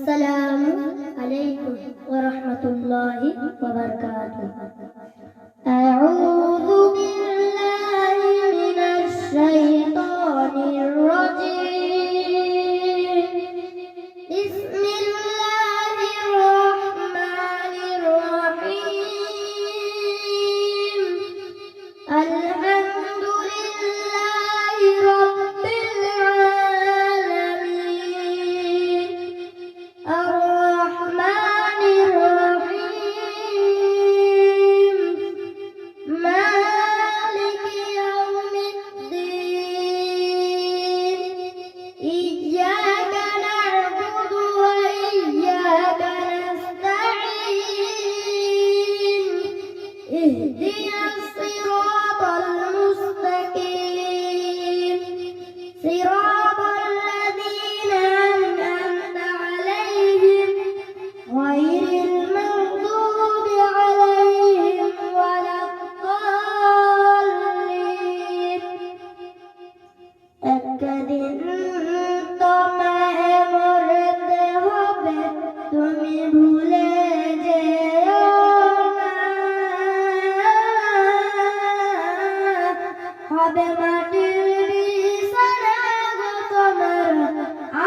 আসসালামু আলাইকুম ওয়া রাহমাতুল্লাহি ওয়া বারাকাতুহু। আউযু বিল্লাহি মিনাশ শাইতানির রাজীম। বিসমিল্লাহির রাহমানির রাহিম। আলহামদুলিল্লাহি রাব্বিল আলামিন। আর-রাহমানির রাহিম। মালিকি ইয়াউমিদ্দিন। ইয়্যাকা না'বুদু ওয়া ইয়্যাকা নাস্তাঈন। ইহদিনাস সিরাতাল মুস্তাকিম। সিরাতাল লাযীনা আন'আমতা আলাইহিম গায়রিল মাগদুবি আলাইহিম ওয়ালাদ-দাল্লিন। একদিন তোমায় মরতে হবে, তুমি ভুলে যেও না। হবে মাটির বিছানা গো তোমার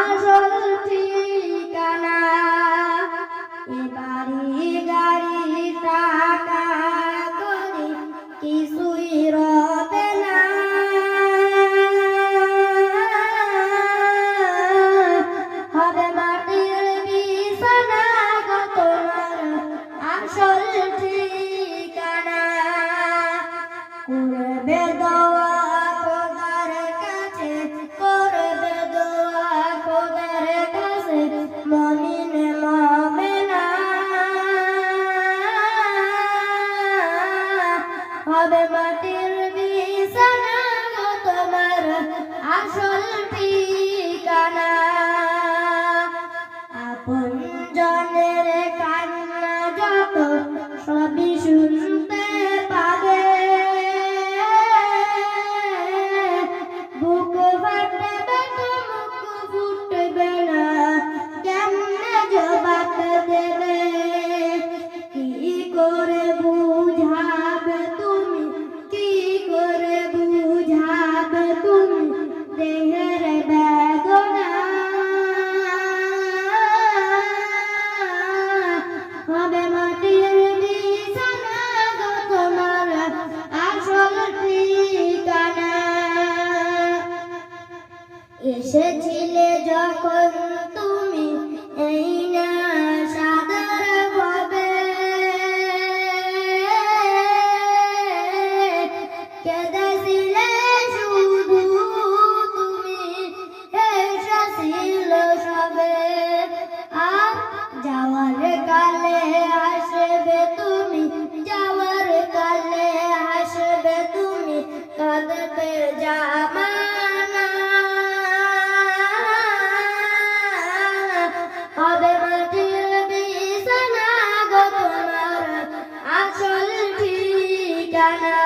আসল ঠিকানা। এ বাড়ি গাড়ি টাকা কড়ি কিছুই রবে না। হবে মাটির বিছানা গো তোমার আসল ঠিকানা। করবে দোয়া খোদার কাছে, করবে দোয়া খোদার কাছে মুমিন মুমিনা। হবে মাটির বিছানা গো তোমার আসল ঠিকানা। আপনজনের কান্না যত সবই শুনতে পাবে। বুক ফাটবে তো মুখ ফুটবে না, কেমনে জবাব দেবে? কি করে বুঝাবে তুমি, কি করে বুঝাবে তুমি দেহের বেদনা? হবে মাটির বিছানা গো তোমার আসল ঠিকানা। এসেছিলে যখন তুমি এই না সাদর ভাবে, কেঁদেছিলে শুধু তুমি, এসেছিল সবে। আর যাওয়ার কালে আসবে তুমি, যাওয়ার কালে আসবে তুমি, কাঁদবে জামানা। হবে মাটির বিছানা গো তোমার আসল ঠিকানা।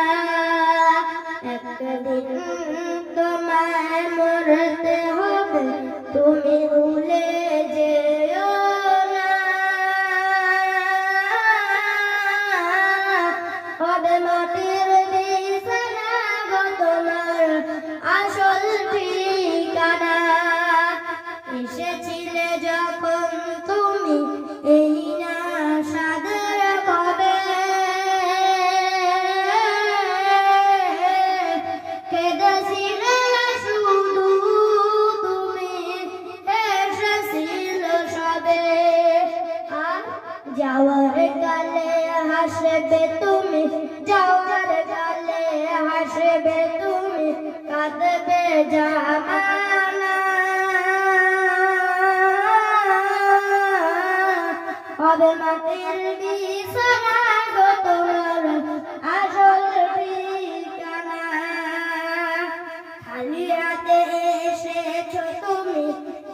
একদিন তোমায় মরতে হবে, তুমি ভুলে যেও না। হবে মাটির বিছানা গো তোমার আসল ঠিকানা। এসেছিলে যখন তুমি এই না সাদর ভাবে, কেঁদেছিলে শুধু তুমি, এসেছিল সবে। আর যাওয়ার কালে হাসবে তুমি, যাওয়ার কালে হাসবে তুমি, কাঁদবে জামানা। হবে মাটির বিছানা গো তোমার আসল ঠিকানা। খালি হাতে এসেছো তুমি,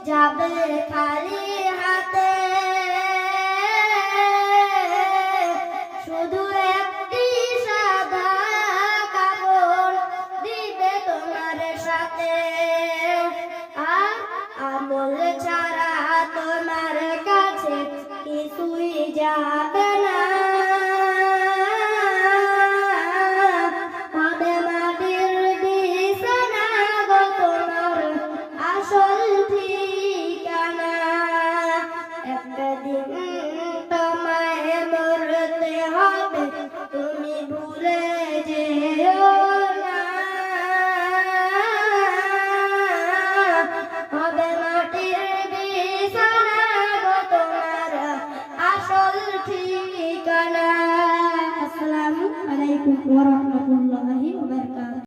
যাবে খালি হাতে। শুধু একটি সাদা কাপড় দিবে তোমার সাথে। আর আমল ছাড়া তোমার যাবে না, হবে মাটির বিছানা গো তোমার আসল ঠিকানা। একটা দিন তোমায় মরতে হবে, তুমি ভুলে যেও না, হবে মাটির বিছানা গো তোমার আসল ঠিকানা। আসসালামু আলাইকুম ওয়া রাহমাতুল্লাহি ওয়া বারাকাতুহু।